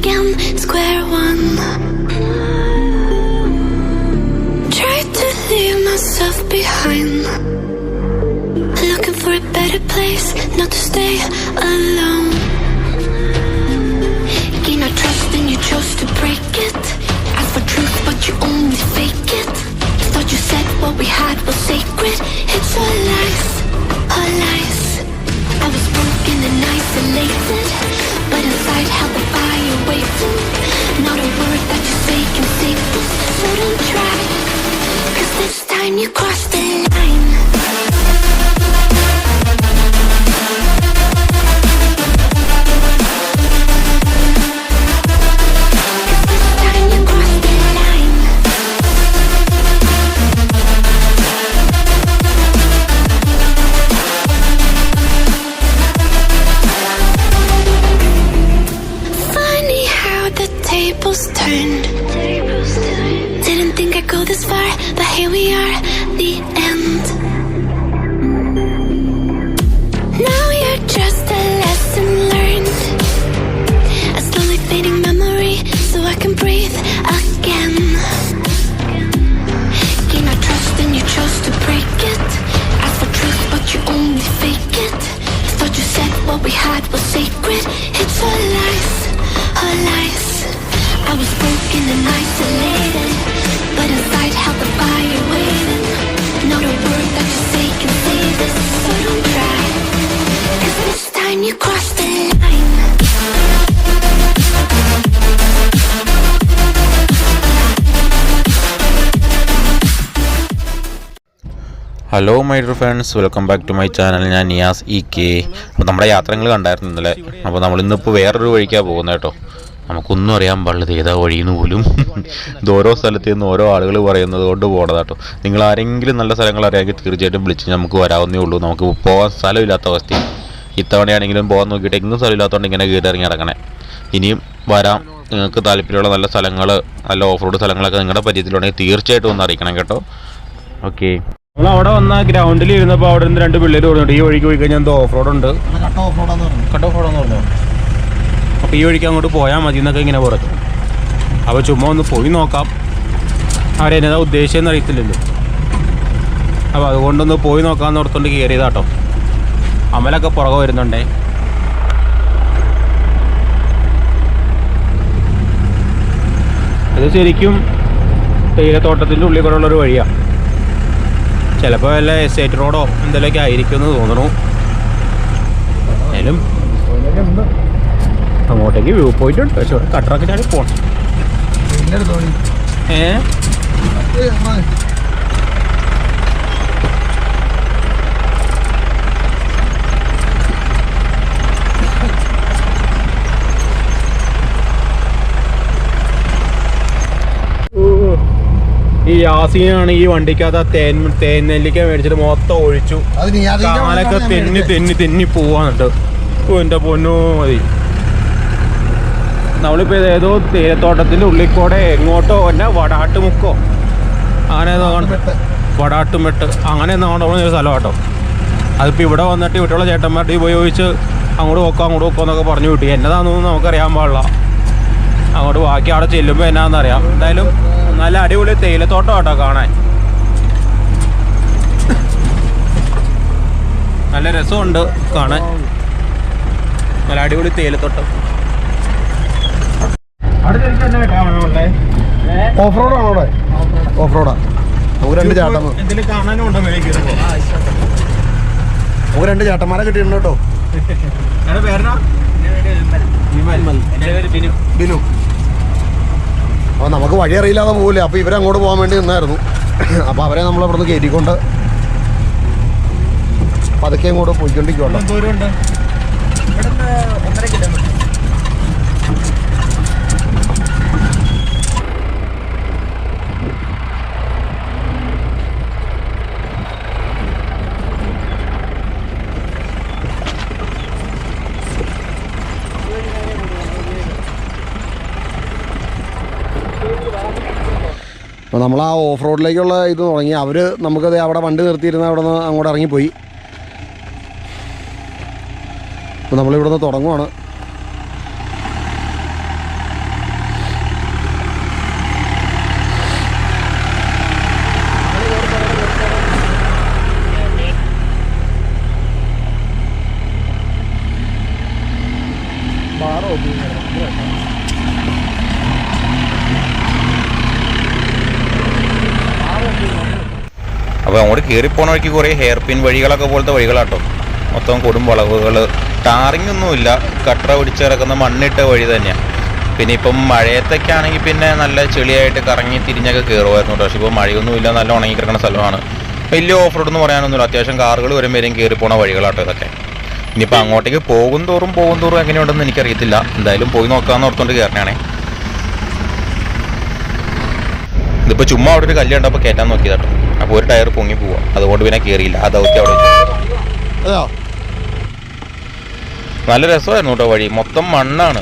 again, square one. Tried to leave myself behind, looking for a better place, not to stay alone. Gain our trust and you chose to break it. Ask for truth but you only fake it. Thought you said what we had was sacred. It's all lies, all lies. I was broken and isolated, but inside held the fire waiting. Not a word that you say can save us, so don't try, 'cause this time you crossed the line. Turned. Didn't think I'd go this far, but here we are, the end. Now you're just a lesson learned, a slowly fading memory, so I can breathe again. Gain our trust and you chose to break it. Ask for truth but you only fake it. Thought you said what we had was sacred. It's all lies, all lies. I was broken and isolated, but inside held the fire waiting. Not a word that you say can save this, so don't try, 'cause this time you crossed the line. Hello my dear friends, welcome back to my channel. ഞാൻ Niyas EK. അപ്പോൾ നമ്മുടെ യാത്രകൾ കണ്ടായിരുന്നു ഇന്നലെ. അപ്പോൾ നമ്മളിന്നിപ്പോൾ വേറൊരു വഴിക്കാണ് പോകുന്നത് കേട്ടോ. നമുക്കൊന്നും അറിയാൻ പാടില്ല ഏതാ വഴിയെന്ന് പോലും. ഇത് ഓരോ സ്ഥലത്തു നിന്ന് ഓരോ ആളുകൾ പറയുന്നത് കൊണ്ട് പോകണതാട്ടോ. നിങ്ങൾ ആരെങ്കിലും നല്ല സ്ഥലങ്ങൾ അറിയാമെങ്കിൽ തീർച്ചയായിട്ടും വിളിച്ച് നമുക്ക് വരാവുന്നേ ഉള്ളൂ. നമുക്ക് പോകാൻ സ്ഥലമില്ലാത്ത അവസ്ഥയും ഇത്തവണയാണെങ്കിലും പോകാൻ നോക്കിയിട്ട് എങ്ങും സ്ഥലമില്ലാത്തതുകൊണ്ട് ഇങ്ങനെ കയറി ഇറങ്ങി ഇറങ്ങണേ. ഇനിയും വരാം. നിങ്ങൾക്ക് താല്പര്യമുള്ള നല്ല സ്ഥലങ്ങൾ, നല്ല ഓഫ് റോഡ് സ്ഥലങ്ങളൊക്കെ നിങ്ങളുടെ പരിചയത്തിലുണ്ടെങ്കിൽ തീർച്ചയായിട്ടും ഒന്ന് അറിയിക്കണം കേട്ടോ. ഓക്കെ, നമ്മൾ അവിടെ വന്ന ഗ്രൗണ്ടിൽ ഇരുന്നപ്പോൾ അവിടെ നിന്ന് 2 പിള്ളേർ പറഞ്ഞിട്ട് ഈ വഴിക്ക് പോയി കഴിഞ്ഞാൽ എന്തോ ഓഫ് റോഡ് ഉണ്ട്, കട്ട് ഓഫ് റോഡാന്ന് പറഞ്ഞു. അപ്പോൾ ഈ വഴിക്ക് അങ്ങോട്ട് പോയാൽ മതി എന്നൊക്കെ ഇങ്ങനെ പറഞ്ഞു. അപ്പോൾ ചുമ്മാ ഒന്ന് പോയി നോക്കാം, അവരെന്നതാ ഉദ്ദേശിച്ചെന്ന് അറിയത്തില്ലല്ലോ. അപ്പോൾ അതുകൊണ്ടൊന്ന് പോയി നോക്കാമെന്ന് ഓർത്തുകൊണ്ട് കയറിയതാട്ടോ. അമലൊക്കെ പുറകെ വരുന്നുണ്ടേ. ഇത് ശരിക്കും തേയിലത്തോട്ടത്തിൻ്റെ ഉള്ളിൽ കൂടെ ഉള്ളൊരു വഴിയാണ്. ചിലപ്പോൾ വല്ല എസ്റ്റേറ്റ് റോഡോ എന്തെങ്കിലുമൊക്കെ ആയിരിക്കും എന്ന് തോന്നുന്നു. എന്നാലും അങ്ങോട്ടേക്ക് വ്യൂ പോയിന്റ് ഉണ്ട്, പക്ഷെ ഇവിടെ കട്ടറൊക്കെ ചാടി പോകണം. ഈ യാസീനാണ് ഈ വണ്ടിക്കകത്ത് തേൻ നെല്ലിക്ക മേടിച്ചിട്ട് മൊത്തം ഒഴിച്ചു. കാലൊക്കെ തെന്നി പോവാന്നുണ്ട്. എൻ്റെ പൊന്നോ മതി. നമ്മളിപ്പോൾ ഏതോ തേയിലത്തോട്ടത്തിൻ്റെ ഉള്ളിൽ കൂടെ എങ്ങോട്ടോ തന്നെ വടാട്ടുമുക്കോ അങ്ങനെ വടാട്ടുമെട്ട് അങ്ങനെ എന്നാണ് സ്ഥലം കേട്ടോ. അതിപ്പോൾ ഇവിടെ വന്നിട്ട് ഇവിടെയുള്ള ചേട്ടന്മാരുടെ ഉപയോഗിച്ച് അങ്ങോട്ട് പോക്കോ എന്നൊക്കെ പറഞ്ഞു കിട്ടി. എന്നതാണെന്നൊന്നും നമുക്കറിയാൻ പാടില്ല. അങ്ങോട്ട് ബാക്കി അവിടെ ചെല്ലുമ്പോൾ എന്നാണെന്നറിയാം. എന്തായാലും നല്ല അടിപൊളി തേയിലത്തോട്ടം കേട്ടോ കാണാൻ. നല്ല രസമുണ്ട് കാണാൻ. നല്ല അടിപൊളി തേയിലത്തോട്ടം. ഓഫ് റോഡാണോ അവിടെ? ഓഫ് റോഡാ. നമുക്ക് 2 ചാട്ടം എന്തെങ്കിലും കാണാനുണ്ടോ? നമുക്ക് 2 ചേട്ടന്മാരെ കിട്ടിയിട്ടുണ്ട് കേട്ടോ. ബിനു. അപ്പോൾ നമുക്ക് വഴി അറിയില്ലാതെ പോകില്ലേ. അപ്പോൾ ഇവരങ്ങോട്ട് പോകാൻ വേണ്ടി നിന്നായിരുന്നു. അപ്പോൾ അവരെ നമ്മളിവിടെ നിന്ന് കയറ്റിക്കൊണ്ട് പതുക്കെ അങ്ങോട്ട് പോയിക്കൊണ്ടിരിക്കുമല്ലോ. അപ്പോൾ നമ്മൾ ആ ഓഫ് റോഡിലേക്കുള്ള ഇത് തുടങ്ങി. അവർ നമുക്കത് അവിടെ വണ്ടി നിർത്തിയിരുന്ന അവിടെ നിന്ന് അങ്ങോട്ട് ഇറങ്ങിപ്പോയി. അപ്പോൾ നമ്മളിവിടെ നിന്ന് തുടങ്ങുവാണ്. അപ്പോൾ അങ്ങോട്ട് കയറിപ്പോണ വഴിക്ക് കുറേ ഹെയർ പിൻ വഴികളൊക്കെ പോലത്തെ വഴികളാട്ടോ. മൊത്തം കൊടും വളവുകൾ, ടാറിങ് ഒന്നുമില്ല, കട്ടറ പിടിച്ചിറക്കുന്ന മണ്ണിട്ട വഴി തന്നെയാണ്. പിന്നെ ഇപ്പം മഴയത്തൊക്കെ ആണെങ്കിൽ പിന്നെ നല്ല ചെളിയായിട്ട് കറങ്ങി തിരിഞ്ഞൊക്കെ കയറുമായിരുന്നു. പക്ഷേ ഇപ്പോൾ മഴയൊന്നുമില്ല, നല്ല ഉണങ്ങി കിടക്കുന്ന സ്ഥലമാണ്. വലിയ ഓഫ് റോഡ് എന്ന് പറയാനൊന്നുമില്ല, അത്യാവശ്യം കാറുകൾ വരുമ്പോഴേക്കും കയറി പോണ വഴികളാട്ടോ ഇതൊക്കെ. ഇനിയിപ്പോൾ അങ്ങോട്ടേക്ക് പോകും തോറും എങ്ങനെയുണ്ടെന്ന് എനിക്കറിയത്തില്ല. എന്തായാലും പോയി നോക്കാമെന്ന് ഓർത്തുകൊണ്ട് കയറണേ. ഇതിപ്പോൾ ചുമ്മാ അവിടെ ഒരു കല്ല് കണ്ടപ്പോൾ കയറ്റാൻ നോക്കിയതാട്ടോ. അപ്പോൾ ഒരു ടയർ പൊങ്ങി പോവാം, അതുകൊണ്ട് പിന്നെ കയറിയില്ല. ആ ദൗത്യം അവിടെ നല്ല രസമായിരുന്നു കേട്ടോ. വഴി മൊത്തം മണ്ണാണ്.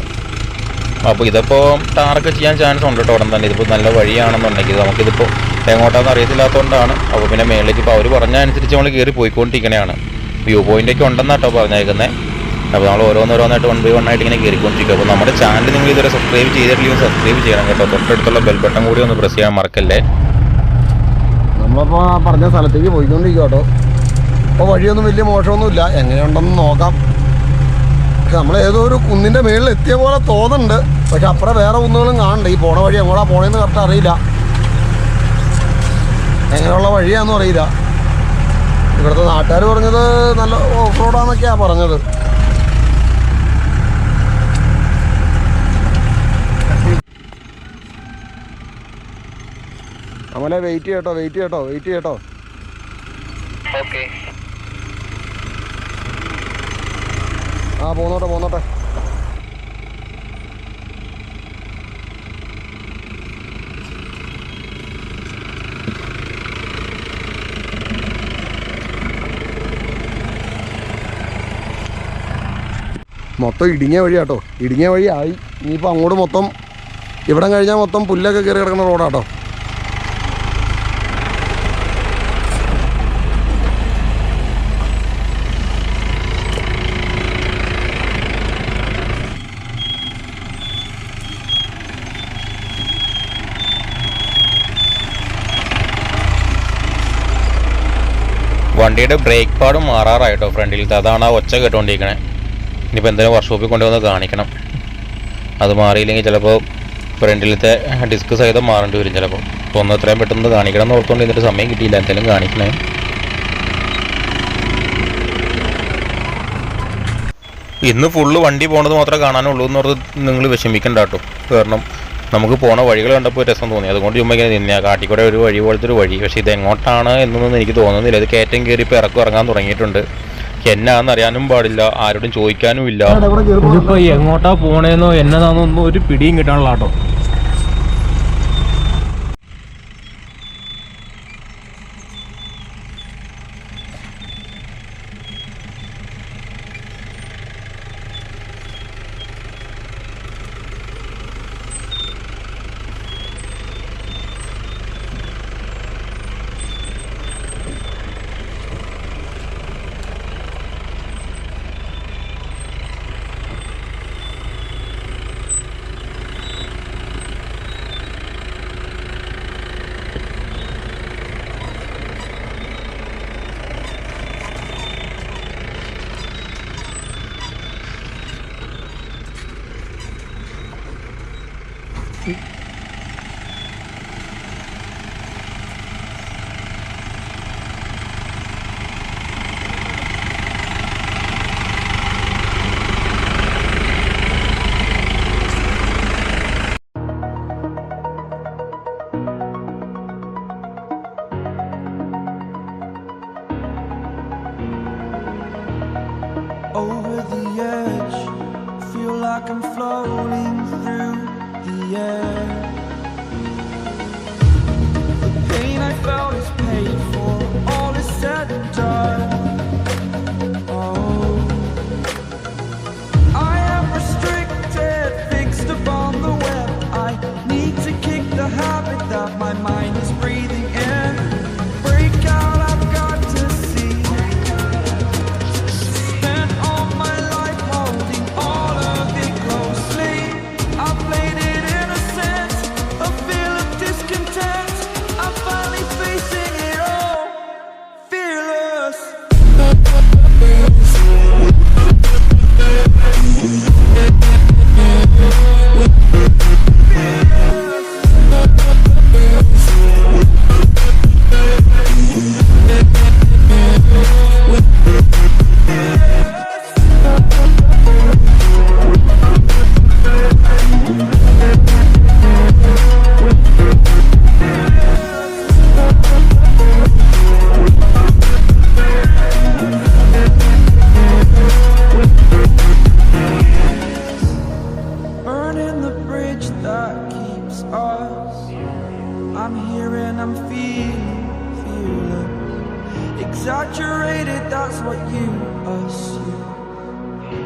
അപ്പോൾ ഇതിപ്പോൾ ടാറൊക്കെ ചെയ്യാൻ ചാൻസ് ഉണ്ട് കേട്ടോ ഉടൻ തന്നെ. ഇതിപ്പോൾ നല്ല വഴിയാണെന്നുണ്ടെങ്കിൽ നമുക്കിതിപ്പോൾ എങ്ങോട്ടാണെന്ന് അറിയത്തില്ലാത്തതുകൊണ്ടാണ്. അപ്പോൾ പിന്നെ മേളിലേക്ക് ഇപ്പോൾ അവർ പറഞ്ഞ അനുസരിച്ച് നമ്മൾ കയറി പോയിക്കൊണ്ടിരിക്കണതാണ്. വ്യൂ പോയിൻ്റൊക്കെ ഉണ്ടെന്നാട്ടോ പറഞ്ഞേക്കുന്നത്. അപ്പോൾ നമ്മൾ ഓരോന്നോരോന്നായിട്ട് 1 by 1 ആയിട്ട് ഇങ്ങനെ കയറിക്കൊണ്ടിരിക്കും. അപ്പോൾ നമ്മുടെ ചാനൽ നിങ്ങൾ ഇതുവരെ സബ്സ്ക്രൈബ് ചെയ്തിട്ടില്ലെങ്കിൽ സബ്സ്ക്രൈബ് ചെയ്യണം കേട്ടോ. തൊട്ടടുത്തുള്ള ബെൽ ബട്ടൺ കൂടി ഒന്ന് പ്രസ് ചെയ്യാൻ മറക്കല്ലേ. നമ്മളപ്പോൾ പറഞ്ഞ സ്ഥലത്തേക്ക് പോയിക്കൊണ്ടിരിക്കുക കേട്ടോ. അപ്പോൾ വഴിയൊന്നും വലിയ മോശമൊന്നുമില്ല, എങ്ങനെയുണ്ടെന്ന് നോക്കാം. പക്ഷെ നമ്മൾ ഏതോ ഒരു കുന്നിൻ്റെ മുകളിൽ എത്തിയ പോലെ തോന്നുന്നുണ്ട്. പക്ഷെ അപ്പുറം വേറെ കുന്നുകളും കാണുന്നുണ്ട്. ഈ പോണ വഴി എങ്ങോട്ടാ പോണേന്ന് കറക്റ്റ് അറിയില്ല, എങ്ങനെയുള്ള വഴിയാണെന്നും അറിയില്ല. ഇവിടുത്തെ നാട്ടുകാർ പറഞ്ഞത് നല്ല ഓഫ് റോഡാന്നൊക്കെയാണ് പറഞ്ഞത്. നമ്മളെ വെയിറ്റ് ചെയ്യട്ടോ. ഓക്കെ. ആ പോന്നോട്ടെ. മൊത്തം ഇടുങ്ങിയ വഴിയാട്ടോ. ഇടുങ്ങിയ വഴി ആയി. ഇനിയിപ്പോൾ അങ്ങോട്ട് മൊത്തം ഇവിടം കഴിഞ്ഞാൽ മൊത്തം പുല്ലൊക്കെ കയറി കിടക്കുന്ന റോഡാട്ടോ. വണ്ടിയുടെ ബ്രേക്ക് പാഡും മാറാറായിട്ടോ ഫ്രണ്ടിലത്തെ. അതാണ് ആ ഒച്ച കേട്ടുകൊണ്ടിരിക്കണേ. ഇനിയിപ്പോൾ എന്തെങ്കിലും വർക്ക്ഷോപ്പിൽ കൊണ്ടുവന്ന് കാണിക്കണം. അത് മാറിയില്ലെങ്കിൽ ചിലപ്പോൾ ഫ്രണ്ടിലത്തെ ഡിസ്ക് സഹിതം മാറേണ്ടി വരും ചിലപ്പോൾ. അപ്പോൾ ഒന്ന് എത്രയും പെട്ടെന്ന് കാണിക്കണം എന്ന് ഓർത്തുകൊണ്ട് ഇതിൻ്റെ സമയം കിട്ടിയില്ല. എന്തെങ്കിലും കാണിക്കണേ. ഇന്ന് ഫുള്ള് വണ്ടി പോണത് മാത്രമേ കാണാനുള്ളൂ എന്ന് പറഞ്ഞ് നിങ്ങൾ വിഷമിക്കണ്ട കേട്ടോ. കാരണം നമുക്ക് പോണ വഴികൾ കണ്ടപ്പോൾ രസം തോന്നി, അതുകൊണ്ട് ചുമ്മാ ഇങ്ങനെ നിന്നാ. കാട്ടിക്കൂടെ ഒരു വഴി പോലത്തെ ഒരു വഴി. പക്ഷേ ഇത് എങ്ങോട്ടാണ് എന്നൊന്നും എനിക്ക് തോന്നുന്നില്ല. ഇത് കയറ്റം കയറി ഇപ്പോൾ ഇറങ്ങാൻ തുടങ്ങിയിട്ടുണ്ട്. എന്നാന്ന് അറിയാനും പാടില്ല, ആരോടും ചോദിക്കാനും ഇല്ല. ഇതിപ്പോൾ എങ്ങോട്ടാ പോണേന്നോ എന്നതാണെന്നോ ഒന്നും ഒരു പിടിയും കിട്ടാനുള്ള കേട്ടോ. Over the edge, feel like I'm floating through the air. The pain I felt is paid for, all is said and done. Oh, I am restricted, fixed upon the web. I need to kick the habit that my mind is breathing in. Break out, I've got to see. All of it closely, I played it innocent. exaggerated, that's what you assume.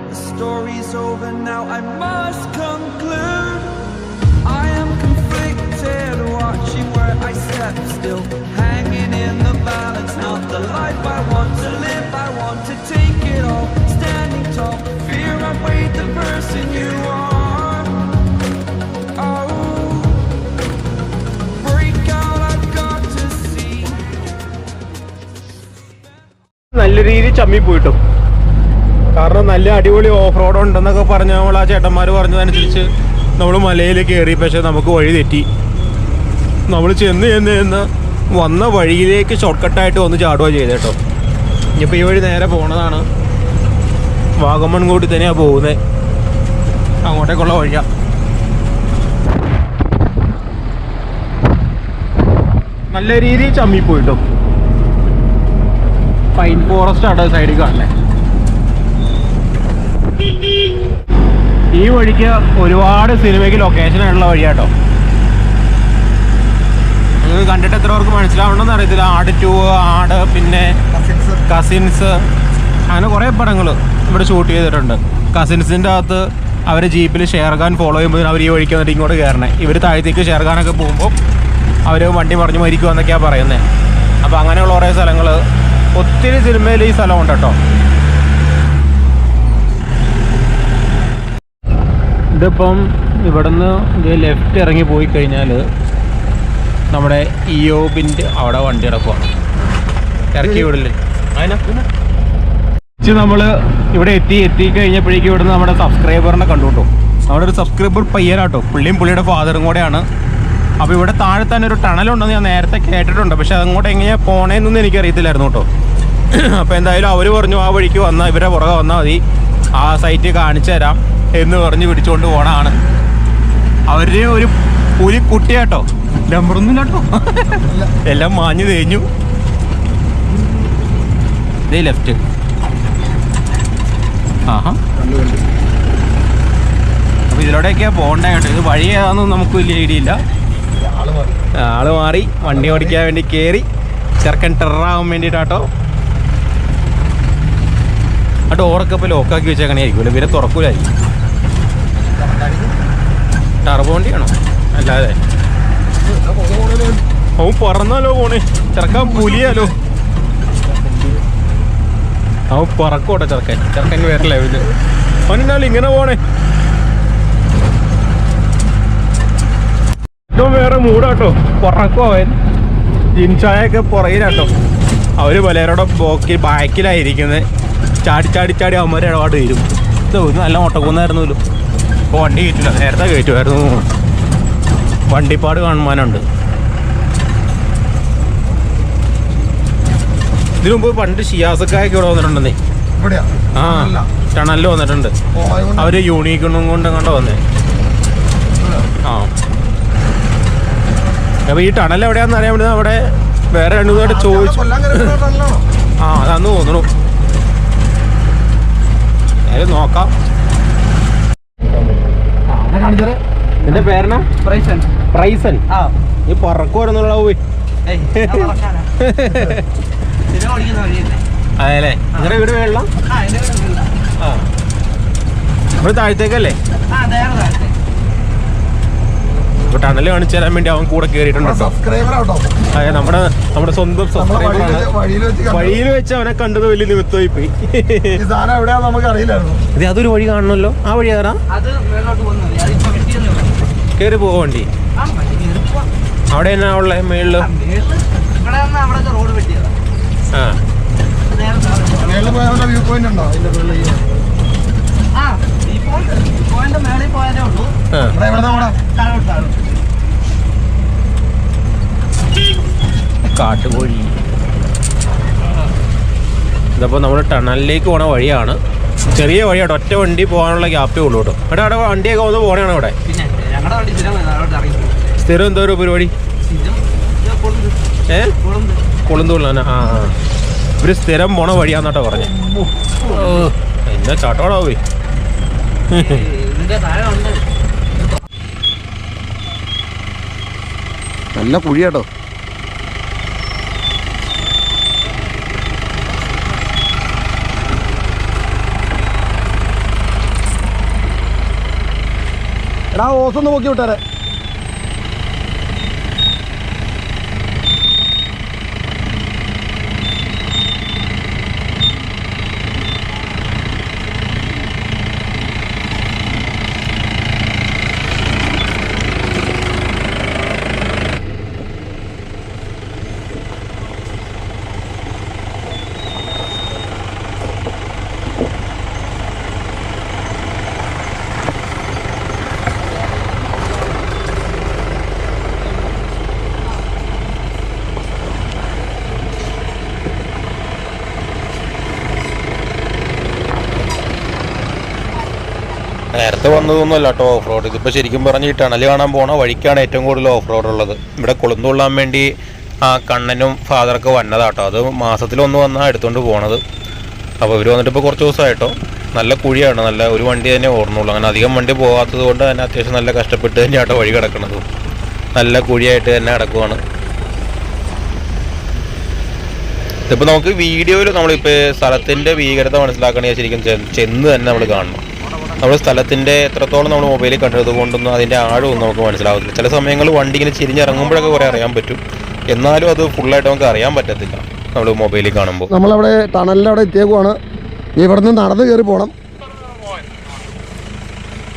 The story's over now, I must conclude. I am conflicted, watching where I step still, hanging in the balance, not the life I want to live. I want to take it all, standing tall, fear I weighed the person you are. Oh, break out, I've got to see. നല്ല രീതിയിൽ ചമ്മി പോയിട്ടു. കാരണം നല്ല അടിപൊളി off road ഉണ്ടെന്നൊക്കെ പറഞ്ഞ് നമ്മൾ ആ ചേട്ടന്മാർ പറഞ്ഞതനുസരിച്ച് നമ്മൾ മലയിൽ കയറി. പക്ഷെ നമുക്ക് വഴി തെറ്റി. നമ്മൾ ചെന്ന് വന്ന വഴിയിലേക്ക് ഷോർട്ട് കട്ടായിട്ട് വന്ന് ചാടുക ചെയ്തേട്ടോ. ഇനിയിപ്പോൾ ഈ വഴി നേരെ പോണതാണ്. വാഗമൺ കൂടി തന്നെയാണ് പോകുന്നത്. അങ്ങോട്ടേക്കുള്ള വഴിയാണ്. നല്ല രീതിയിൽ ചമ്മിപ്പോയിട്ടോ. പൈൻ ഫോറസ്റ്റ് ആണ് സൈഡിൽ കാണല്ലേ. ഈ വഴിക്ക് ഒരുപാട് സിനിമയ്ക്ക് ലൊക്കേഷനായിട്ടുള്ള വഴിയാട്ടോ. നിങ്ങൾക്ക് കണ്ടിട്ട് എത്ര പേർക്ക് മനസ്സിലാവണമെന്ന് അറിയത്തില്ല. ആട് 2, ആട്, പിന്നെ കസിൻസ്, അങ്ങനെ കുറേ പടങ്ങൾ ഇവിടെ ഷൂട്ട് ചെയ്തിട്ടുണ്ട്. കസിൻസിൻ്റെ അകത്ത് അവർ ജീപ്പിൽ ഷെയർഖാൻ ഫോളോ ചെയ്യുമ്പോൾ അവർ ഈ വഴിക്ക് വന്നിട്ട് ഇങ്ങോട്ട് കയറണേ. ഇവർ താഴത്തേക്ക് ഷെയർഖാനൊക്കെ പോകുമ്പോൾ അവർ വണ്ടി മറിഞ്ഞ് മരിക്കുമെന്നൊക്കെയാണ് പറയുന്നത്. അപ്പോൾ അങ്ങനെയുള്ള കുറേ സ്ഥലങ്ങൾ ഒത്തിരി സിനിമയിൽ ഈ സ്ഥലമുണ്ട് കേട്ടോ. ഇതിപ്പം ഇവിടുന്ന് ലെഫ്റ്റ് ഇറങ്ങി പോയി കഴിഞ്ഞാൽ നമ്മുടെ ഇയോബിൻ്റെ അവിടെ വണ്ടി ഇറക്കുവാണ്. ഇറക്കി വിടില്ലേ അതിനെ നമ്മൾ ഇവിടെ എത്തിക്കഴിഞ്ഞപ്പോഴേക്കും ഇവിടുന്ന് നമ്മുടെ സബ്സ്ക്രൈബറിനെ കണ്ടു കേട്ടോ. അവിടെ ഒരു സബ്സ്ക്രൈബർ പയ്യനാട്ടോ. പുള്ളിയുടെ ഫാദറും കൂടെയാണ്. അപ്പോൾ ഇവിടെ താഴെ തന്നെ ഒരു ടണലുണ്ടെന്ന് ഞാൻ നേരത്തെ കേട്ടിട്ടുണ്ട്. പക്ഷെ അങ്ങോട്ട് എങ്ങനെയാണ് പോണേന്നൊന്നും എനിക്കറിയത്തില്ലായിരുന്നു കേട്ടോ. അപ്പോൾ എന്തായാലും അവർ പറഞ്ഞു ആ വഴിക്ക് വന്നാൽ ഇവരെ പുറകെ വന്നാൽ മതി, ആ സൈറ്റ് കാണിച്ചു തരാം എന്ന് പറഞ്ഞ് പിടിച്ചുകൊണ്ട് പോണതാണ്. അവരുടെ ഒരു പുലിക്കുട്ടിയാട്ടോ. നമ്പറൊന്നും കേട്ടോ, എല്ലാം മാഞ്ഞു തേഞ്ഞു. ഇതേ ലെഫ്റ്റ്. ആഹാ, അപ്പോൾ ഇതിലൂടെയൊക്കെയാണ് പോകണ്ടേ കേട്ടോ. ഇത് വഴി ഏതാണെന്നും നമുക്ക് വലിയ ഐഡിയ ഇല്ല. ആള് മാറി വണ്ടി ഓടിക്കാൻ വേണ്ടി കയറി. ചെറുക്കൻ ടെററാകാൻ വേണ്ടിയിട്ടാട്ടോ. ആ ഡോറൊക്കെ ഇപ്പോൾ ലോക്കാക്കി വെച്ചേക്കണേ ആയിരിക്കുമല്ലോ, പിന്നെ തുറക്കൂലായിരിക്കും. ടർബോ വണ്ടിയാണോ? അല്ലാതെ അവൻ പറന്നാലോ പോണേ. ചെറുക്കാൻ പുലിയാലോ. അവൻ പറക്കോട്ടെ ചെറുക്കൻ വേറെ ലെവല്. അവനെന്നാലും ഇങ്ങനെ പോണേ. ഏറ്റവും വേറെ മൂടാട്ടോ. പറക്കും അവൻ. ജിൻചായൊക്കെ പുറകിലാട്ടോ. അവർ പലരുടെ ബാക്കിലായിരിക്കുന്നത്. ചാടി അവന്മാർ ഇടപാട് വരും. ഇത് നല്ല മുട്ടക്കുന്നായിരുന്നല്ലോ. ഇപ്പോൾ വണ്ടി കയറ്റില്ല, നേരത്തെ കയറ്റുമായിരുന്നു. വണ്ടിപ്പാട് കാണുവാനുണ്ട്. ഇതിനു മുമ്പ് പണ്ട് ഷിയാസക്കായൊക്കെ ഇവിടെ വന്നിട്ടുണ്ടെന്നേ. ആ, ടണലിൽ വന്നിട്ടുണ്ട്. അവര് യൂണിക്കണും കൊണ്ട് കണ്ട വന്നേ. ആ, അപ്പോൾ ഈ ടണൽ എവിടെയാണെന്ന് അറിയാൻ വേണ്ടി അവിടെ വേറെ രണ്ടു പേരായിട്ട് ചോദിച്ചു. ആ, അതാന്ന് തോന്നുന്നു. ഏത് നോക്കാം. നിന്റെ പേരെന്നാ? പ്രൈസൻ. ഈ പറക്കുവായിരുന്നുള്ള പോയി. അതെല്ലേ, നിങ്ങളുടെ വീട് വെള്ളം? ആ, ഇവിടെ താഴത്തേക്കല്ലേ? ഇപ്പൊ ടണല് കാണിച്ചു തരാൻ വേണ്ടി അവൻ കൂടെ കേറിയിട്ടുണ്ട്. അതെ, നമ്മുടെ സ്വന്തം സബ്സ്ക്രൈബറാണ്. വഴിയിൽ വെച്ച് അവനെ കണ്ടത് വലിയ നിമിത്തമായി പോയി. ഇത് അതൊരു വഴി കാണണമല്ലോ. ആ വഴി ഏതാ? കേറി പോവാ വണ്ടി. അവിടെ എന്നാ ഉള്ളേ? മേളില്. ആ, കാട്ടുകോഴി. ഇതപ്പോൾ നമ്മൾ ടണലിലേക്ക് പോണ വഴിയാണ്. ചെറിയ വഴിയാണ്, ഒറ്റ വണ്ടി പോകാനുള്ള ഗ്യാപ്പേ ഉള്ളൂ കേട്ടോ. അവിടെ വണ്ടിയൊക്കെ വന്ന് പോകണതാണ് ഇവിടെ. സ്ഥിരം എന്തോ ഒരു പരിപാടി? കൊളുന്തൂള്ളാണ്. ആ, ഒരു സ്ഥിരം പോണ വഴിയാന്നോട്ടോ പറഞ്ഞു. എന്നാ ചാട്ടോടാ പോയി. നല്ല കുഴിയാട്ടോ. എടാ ഓസൊന്ന് നോക്കി വിട്ടാരെ. നേരത്തെ വന്നതൊന്നുമല്ല കേട്ടോ ഓഫ് റോഡ്. ഇതിപ്പോൾ ശരിക്കും പറഞ്ഞ് ഈ ടണൽ കാണാൻ പോണ വഴിക്കാണ് ഏറ്റവും കൂടുതൽ ഓഫ് റോഡ് ഉള്ളത്. ഇവിടെ കൊളുന്തുകൊള്ളാൻ വേണ്ടി ആ കണ്ണനും ഫാദറൊക്കെ വന്നതാട്ടോ. അത് മാസത്തിലൊന്ന് വന്നാൽ എടുത്തുകൊണ്ട് പോണത്. അപ്പോൾ ഇവർ വന്നിട്ട് ഇപ്പോൾ കുറച്ച് ദിവസമായിട്ടോ. നല്ല കുഴിയാണ്, നല്ല ഒരു വണ്ടി തന്നെ ഓർണുള്ളൂ. അങ്ങനെ അധികം വണ്ടി പോകാത്തത് കൊണ്ട് തന്നെ അത്യാവശ്യം നല്ല കഷ്ടപ്പെട്ട് തന്നെയാട്ടോ വഴി കിടക്കുന്നത്. നല്ല കുഴിയായിട്ട് തന്നെ കിടക്കുവാണ്. ഇതിപ്പോൾ നമുക്ക് വീഡിയോയിൽ നമ്മളിപ്പോൾ സ്ഥലത്തിൻ്റെ ഭീകരത മനസ്സിലാക്കണമെങ്കിൽ ശരിക്കും ചെന്ന് തന്നെ നമ്മൾ കാണണം. നമ്മൾ സ്ഥലത്തിൻ്റെ എത്രത്തോളം നമ്മൾ മൊബൈലിൽ കണ്ടത് കൊണ്ടൊന്നും അതിൻ്റെ ആഴമൊന്നും നമുക്ക് മനസ്സിലാവത്തില്ല. ചില സമയങ്ങളിൽ വണ്ടി ഇങ്ങനെ ചിരിഞ്ഞിറങ്ങുമ്പോഴൊക്കെ കുറേ അറിയാൻ പറ്റും, എന്നാലും അത് ഫുള്ളായിട്ട് നമുക്ക് അറിയാൻ പറ്റത്തില്ല നമ്മൾ മൊബൈലിൽ കാണുമ്പോൾ. നമ്മളവിടെ ടണലിൻ്റെ അവിടെ എത്തിയേക്കുവാണ്. ഇവിടെ നിന്ന് നടന്ന് കയറി പോകണം.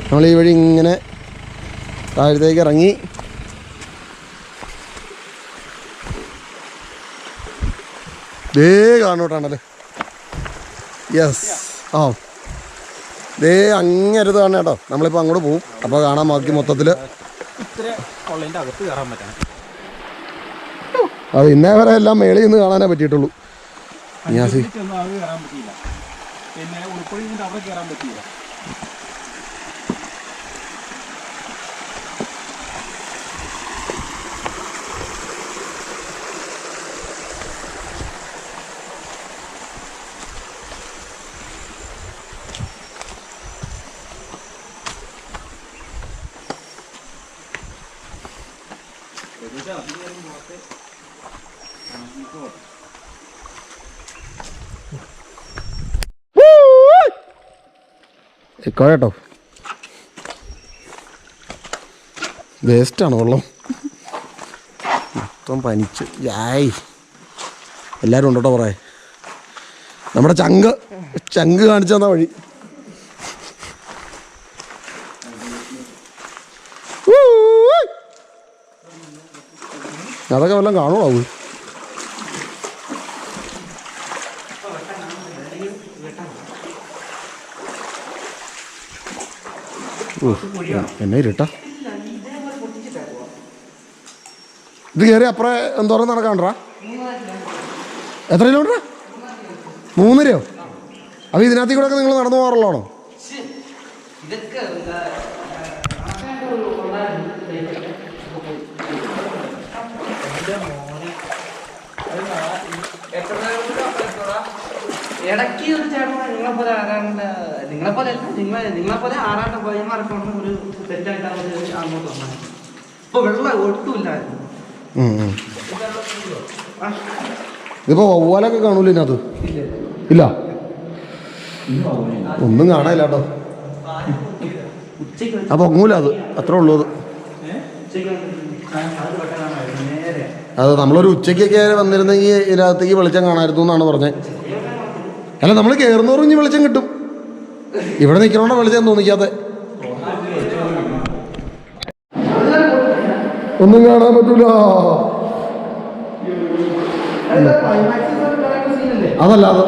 നമ്മൾ ഈ വഴി ഇങ്ങനെ താഴത്തേക്ക് ഇറങ്ങി ദേ കാണൂ ടണൽ. യെസ്, ആ ദേ അങ്ങരുത് കാണണം കേട്ടോ. നമ്മളിപ്പോൾ അങ്ങോട്ട് പോവും. അപ്പോൾ കാണാൻ ബാക്കി മൊത്തത്തിൽ അത് ഇന്നേ വരെ എല്ലാം മേളിൽ നിന്ന് കാണാനേ പറ്റിയിട്ടുള്ളൂ. ഞാസി കേട്ടോ, വേസ്റ്റാണ് വെള്ളം മൊത്തം പനിച്ച്. ജായ് എല്ലാവരും ഉണ്ട് കേട്ടോ. പറയാ നമ്മുടെ ചങ്ക് കാണിച്ചു തന്ന വഴി. അതൊക്കെ വല്ലതും കാണുമോ? എന്നെ ഇരുട്ടാ. ഇത് കയറി അപ്പുറം എന്തോരം നടക്കാണ്ടാ? എത്ര കിലോമീറ്ററാ? 3 അപ്പോൾ ഇതിനകത്ത് കൂടെ ഒക്കെ നിങ്ങൾ നടന്നു പോകാറുള്ളതാണോ? ഇടയ്ക്ക് ഒരു ചേട്ടൻ നിങ്ങളെപ്പോലെ നിങ്ങളെപ്പോലെ ആറാട്ട പയ്യന്മാർക്കൊന്നും ഒരു തെറ്റായിട്ടാണ് അങ്ങോട്ട് വന്നത്. ഇപ്പോൾ വെള്ളം ഒട്ടുമില്ലായിരുന്നു. ഇതിപ്പോൾ വവ്വാലൊക്കെ കാണൂല ഇതിനകത്ത്? ഇല്ല, ഒന്നും കാണാനില്ല കേട്ടോ. അപ്പോൾ ഒങ്ങൂല, അത് അത്രേ ഉള്ളൂ. അത് നമ്മളൊരു ഉച്ചയ്ക്കൊക്കെ വന്നിരുന്നെങ്കിൽ ഇതിനകത്തേക്ക് വെളിച്ചം കാണാമായിരുന്നു എന്നാണ് പറഞ്ഞത്. അല്ല, നമ്മൾ കയറുന്നവരും ഇനി വെളിച്ചം കിട്ടും. ഇവിടെ നിൽക്കണോണ്ട വെളിച്ചം തോന്നിക്കാതെ. ഒന്നും കാണാൻ പറ്റൂല. അതല്ല, അത്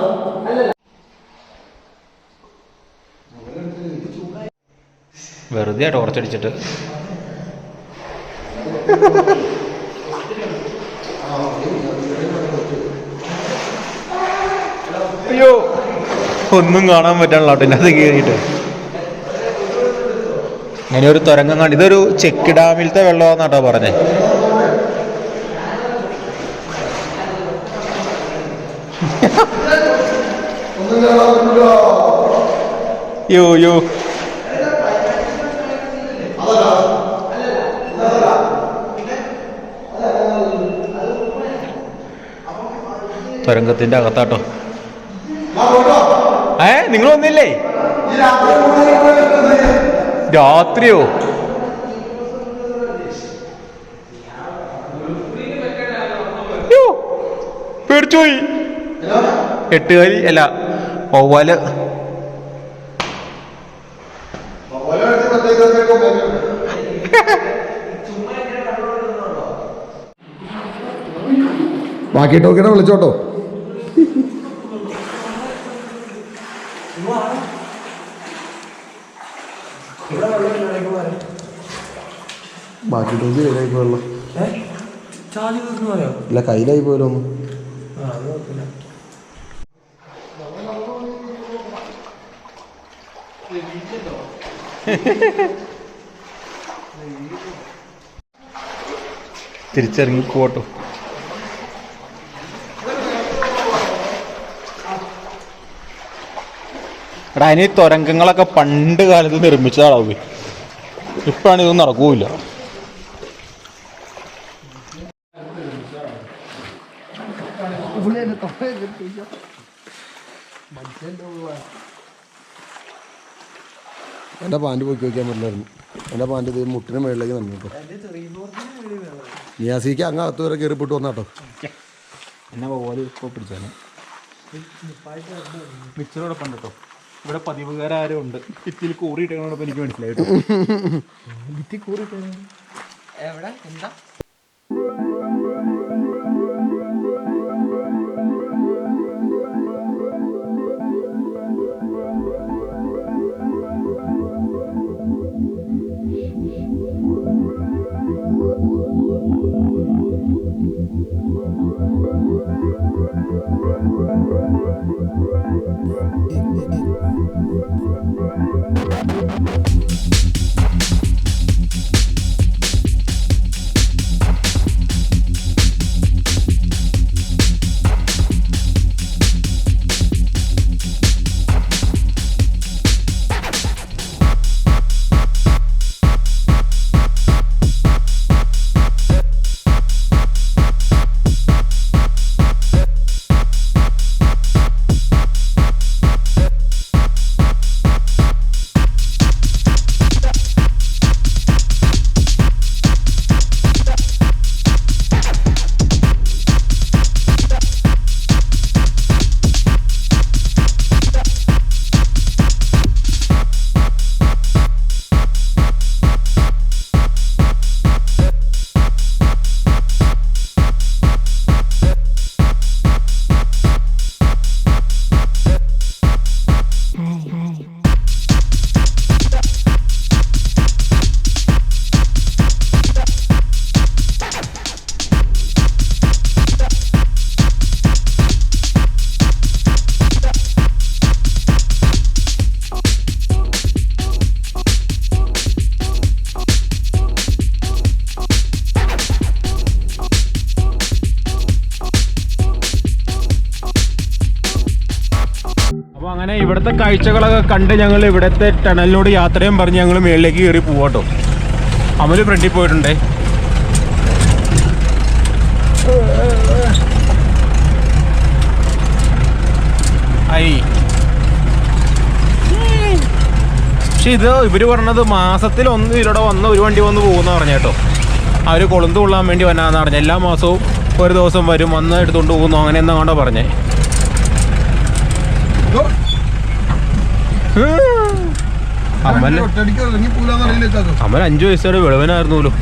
വെറുതെ ടോർച്ചടിച്ചിട്ട്. അയ്യോ, ഒന്നും കാണാൻ പറ്റാനുള്ള കേട്ടോ അത് കയറിയിട്ട്. ഇങ്ങനെ ഒരു തുരങ്കം കണ്ടു. ഇതൊരു ചെക്ക് ഡാമിലത്തെ വെള്ളമാണെന്നാട്ടോ പറഞ്ഞേ. യോ യോ തുരങ്കത്തിന്റെ അകത്താട്ടോ. നിങ്ങൾ വന്നില്ലേ രാത്രിയോ? പേടിച്ചു പോയി. എട്ടുകാലി അല്ല വവ്വാല്. ബാക്കി ടോക്കിനെ വിളിച്ചോട്ടോ. ബാക്കി ടോക്ക് കയ്യിലായി പോയല്ലോ. ഇല്ല, കയ്യിലായി പോയല്ലോ ഒന്ന്. തിരിച്ചിറങ്ങി പോട്ടോ. എടാ, അതിന് തുരങ്കങ്ങളൊക്കെ പണ്ട് കാലത്ത് നിർമ്മിച്ചതാളാവേ. ഇപ്പോഴാണ് ഇതൊന്നും നടക്കൂല. എൻ്റെ പാൻറ് പോയി വയ്ക്കാൻ പറ്റില്ലായിരുന്നു. എൻ്റെ പാൻറ് ഇത് മുട്ടിന് മേളിലേക്ക് തന്നെ കേട്ടോ. നിയാസിക്ക് അങ്ങ് അകത്ത് വരെ കയറിപ്പെട്ട് വന്നാട്ടോ. എന്നാ പോലെ ഇപ്പോൾ പിടിച്ചാണ് മിക്സറോടെ പണ്ടോ. ഇവിടെ പതിവുകാരും ഉണ്ട്. ഭിത്തിയിൽ കൂറിയിട്ടപ്പോൾ എനിക്ക് മനസ്സിലായി കേട്ടോ. ഭിത്തി കൂറിയിട്ട എവിടെ എന്താ അങ്ങനെ ഇവിടുത്തെ കാഴ്ചകളൊക്കെ കണ്ട് ഞങ്ങൾ ഇവിടുത്തെ ടണലിനോട് യാത്രയും പറഞ്ഞ് ഞങ്ങൾ മേളിലേക്ക് കയറി പോവാട്ടോ. അമല് ഫ്രണ്ടിൽ പോയിട്ടുണ്ടേ. പക്ഷെ ഇത് ഇവർ പറഞ്ഞത് മാസത്തിൽ ഒന്ന് ഇതിലൂടെ വന്ന് ഒരു വണ്ടി വന്ന് പോകുന്ന പറഞ്ഞേട്ടോ. അവർ കൊളുന്ത് കൊള്ളാൻ വേണ്ടി വന്നാന്ന് പറഞ്ഞ. എല്ലാ മാസവും ഒരു ദിവസം വരും, വന്ന് എടുത്തുകൊണ്ട് പോകുന്നു, അങ്ങനെ എന്നാണ്ടോ പറഞ്ഞേ. അമൽ 5 വയസ്സോടെ വിളവനായിരുന്നല്ലോ.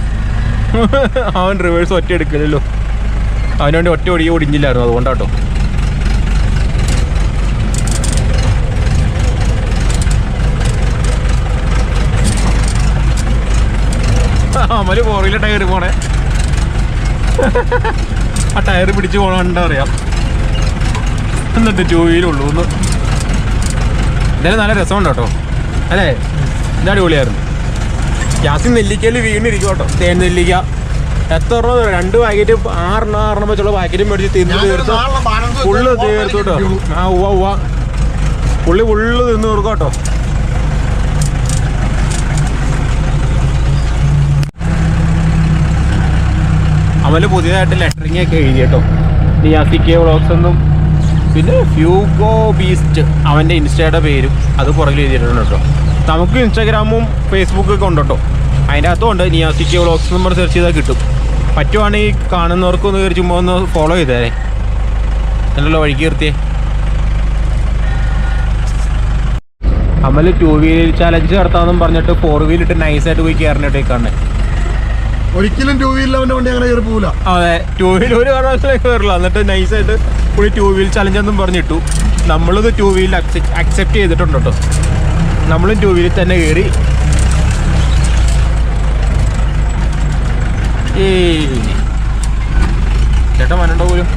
അവൻ റിവേഴ്സ് ഒറ്റ എടുക്കില്ലല്ലോ. അവന് വേണ്ടി ഒറ്റ ഒടിയെ ഒടിഞ്ഞില്ലായിരുന്നു, അതുകൊണ്ടാട്ടോ. അമല് 4-വീലർ ടയർ പോണേ. ആ ടയർ പിടിച്ച് പോകണമെന്ന് അറിയാം. എന്നിട്ട് 2-വീലുള്ളൂ. എന്തായാലും നല്ല രസമുണ്ട് കേട്ടോ, അല്ലേ? ഇത് അടിപൊളിയായിരുന്നു. ഗ്യാസിൽ നെല്ലിക്കയിൽ വീണിരിക്കും കേട്ടോ. തേൻ നെല്ലിക്ക എത്ര രൂപ? 2 പാക്കറ്റ് 6 വെച്ചുള്ള പാക്കറ്റും മേടിച്ച് തിന്ന് തീർത്തു. ഫുള്ള് തീർത്തു കേട്ടോ. ആ ഉവ്വ പുള്ളി ഫുള്ള് തിന്ന് തീർക്കും കേട്ടോ. അവന് പുതിയതായിട്ട് ലെറ്ററിങ് ഒക്കെ എഴുതി കേട്ടോ. നിയാസിക്ക് വ്ളോഗ്സ് എന്നും പിന്നെ ഫ്യൂഗോ ബീസ്റ്റ് അവൻ്റെ ഇൻസ്റ്റയുടെ പേരും അത് പുറകിൽ എഴുതിയിട്ടുണ്ട് കേട്ടോ. നമുക്ക് ഇൻസ്റ്റാഗ്രാമും ഫേസ്ബുക്കും ഒക്കെ ഉണ്ട് കേട്ടോ. അതിൻ്റെ അകത്തും ഉണ്ട്. നിയാസിക്ക് വ്ളോഗ്സ് നമ്പർ സെർച്ച് ചെയ്താൽ കിട്ടും. പറ്റുവാണെങ്കിൽ കാണുന്നവർക്കൊന്ന് കയറി ചുമ്മാ ഒന്ന് ഫോളോ ചെയ്തേരെ. എന്നല്ലോ വഴിക്ക് നിർത്തിയേ. അമൽ 2 വീലർ ചാലഞ്ച് നടത്താമെന്നും പറഞ്ഞിട്ട് 4 വീലിട്ട് നൈസായിട്ട് പോയി കയറിനിട്ടേക്കാണ്. ഒരിക്കലും 2 വീലർ അവൻ്റെ വണ്ടി അങ്ങനെ കയറി പോകില്ല. അതെ, 2 വീലർ ഒരു കാരണവശാലും കയറില്ല. എന്നിട്ട് നൈസായിട്ട് പുള്ളി 2 വീൽ ചലഞ്ച് എന്നും പറഞ്ഞിട്ടു. നമ്മളിത് 2 വീലിൽ അക്സെപ്റ്റ് ചെയ്തിട്ടുണ്ട് കേട്ടോ. നമ്മളും 2 വീലിൽ തന്നെ കയറി. ചേട്ടൻ വരണ്ടോ പോലും.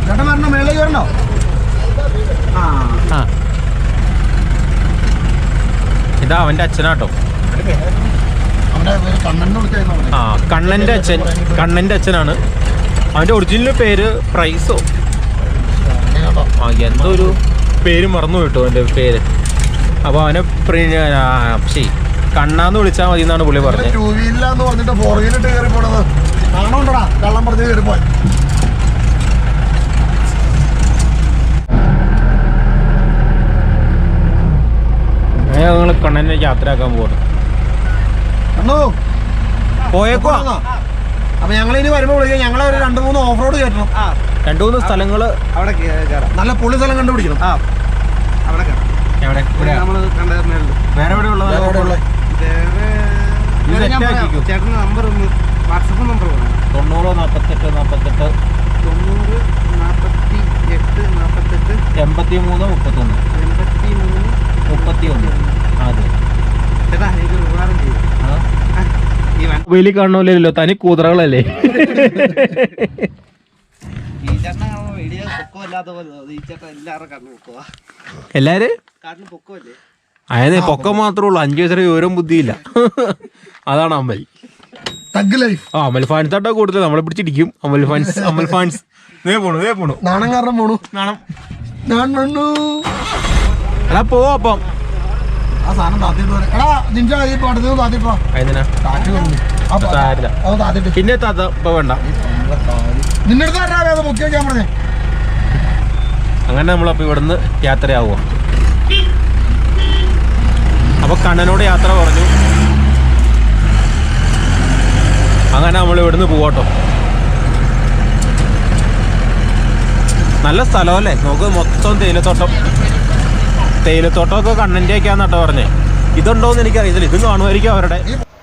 ചേട്ടൻ വരണോ? മേളിലേക്ക് വരണോ? ആ, ഇതാ അവൻ്റെ അച്ഛനാട്ടോ. അവൻ്റെ കണ്ണനെ വിളിച്ചായിരുന്നു. ആ, കണ്ണൻ്റെ അച്ഛനാണ്. അവൻ്റെ ഒറിജിനൽ പേര് പ്രൈസോ ആ എന്തോ ഒരു പേര് മറന്നു കിട്ടും അവൻ്റെ പേര്. അപ്പോൾ അവനെ ശരി കണ്ണാന്ന് വിളിച്ചാൽ മതി എന്നാണ് പുള്ളി പറഞ്ഞത്. 2 വീലിലാന്ന് പറഞ്ഞിട്ട് 4 വീലിട്ട് കയറി പോണത് കാണോണ്ടടാ, കള്ളം പറഞ്ഞ് കയറി പോയി. ഞങ്ങൾ കണ്ണനെ യാത്രയാക്കാൻ പോകുന്നു. കണ്ണു പോയേക്കോ? അപ്പൊ ഞങ്ങളിനി വരുമ്പോൾ വിളിക്കാം. ഞങ്ങളെ ഒരു 2-3 ഓഫ് റോഡ് കയറ്റണം. 2-3 സ്ഥലങ്ങൾ അവിടെ കയറാം. നല്ല പൊളി സ്ഥലം കണ്ടുപിടിക്കണം. അവിടെ കയറാം. എവിടെ നമ്മൾ കണ്ടു. വേറെ എവിടെ ഉള്ളത്? ചേട്ടൻ്റെ നമ്പർ ഒന്ന് വാട്സപ്പ് നമ്പർ 90 48 48 90 48 48 83 31 31. അതെ, ചേട്ടാ എനിക്ക് ഉപകാരം ചെയ്യും. മൊബൈലിൽ കാണണമല്ലോ, തനി കൂതറകളല്ലേ. ഈ ചേട്ടനാണോ വീഡിയോ പൊക്കമില്ലാത്ത പോലെ? ഈ ചേട്ടൻ എല്ലാവരും കണ്ണു പൊക്കവാ. എല്ലാരും കാട്ടിന് പൊക്കമല്ലേ? അതായത് പൊക്കം മാത്രമേ ഉള്ളൂ, 5 വയസ്സിന് വിവരം ബുദ്ധിയില്ല. അതാണ് Amal. Thug life. Amal fans ആട്ടോ കൂടുതൽ നമ്മളെ പിടിച്ചിരിക്കും. അമൽ ഫാൻസ് പോണു നാണം കാരണം പോണു. നാണം എടാ പോവാ. അപ്പം ആ സാധനം താത്തിട്ട് വരാം. എടാ നിന്റെ ഈ പാടത്ത് താത്തിട്ടോ. അതിനാ കാറ്റ് വന്നു. സാരില്ല. അത് താത്തിട്ട് പിന്നെ താത്ത ഇപ്പൊ വേണ്ട. നിന്റെ അടുത്ത് ആരാ അത് മുഖ്യ വയ്ക്കാൻ പറഞ്ഞേ? അങ്ങനെ നമ്മളപ്പോൾ ഇവിടുന്ന് യാത്രയാവുക. അപ്പോൾ കണ്ണനോട് യാത്ര പറഞ്ഞു. അങ്ങനെ നമ്മൾ ഇവിടുന്ന് പോവാട്ടോ. നല്ല സ്ഥലമല്ലേ, നമുക്ക് മൊത്തം തേയിലത്തോട്ടമൊക്കെ കണ്ണൻ്റെ ഒക്കെയാണെന്നാട്ടോ പറഞ്ഞേ. ഇതുണ്ടോയെന്ന് എനിക്കറിയത്തില്ല, ഇതും കാണുമായിരിക്കും അവരുടെ.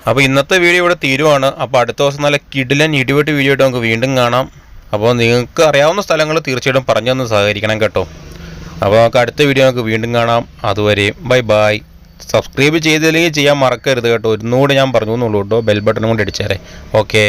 അപ്പോൾ ഇന്നത്തെ വീഡിയോ ഇവിടെ തീരുവാണ്. അപ്പോൾ അടുത്ത ദിവസം നല്ല കിടിലൻ ഇടിവെട്ട് വീഡിയോ ആയിട്ട് നമുക്ക് വീണ്ടും കാണാം. അപ്പോൾ നിങ്ങൾക്ക് അറിയാവുന്ന സ്ഥലങ്ങൾ തീർച്ചയായിട്ടും പറഞ്ഞു തന്ന് സഹകരിക്കണം കേട്ടോ. അപ്പോൾ നമുക്ക് അടുത്ത വീഡിയോ നമുക്ക് വീണ്ടും കാണാം. അതുവരെ ബൈ. സബ്സ്ക്രൈബ് ചെയ്തില്ലെങ്കിൽ ചെയ്യാൻ മറക്കരുത് കേട്ടോ. ഒന്നുകൂടെ ഞാൻ പറഞ്ഞു എന്നുള്ളൂ കേട്ടോ. ബെൽ ബട്ടണും കൊണ്ട് അടിച്ചേരെ. ഓക്കെ.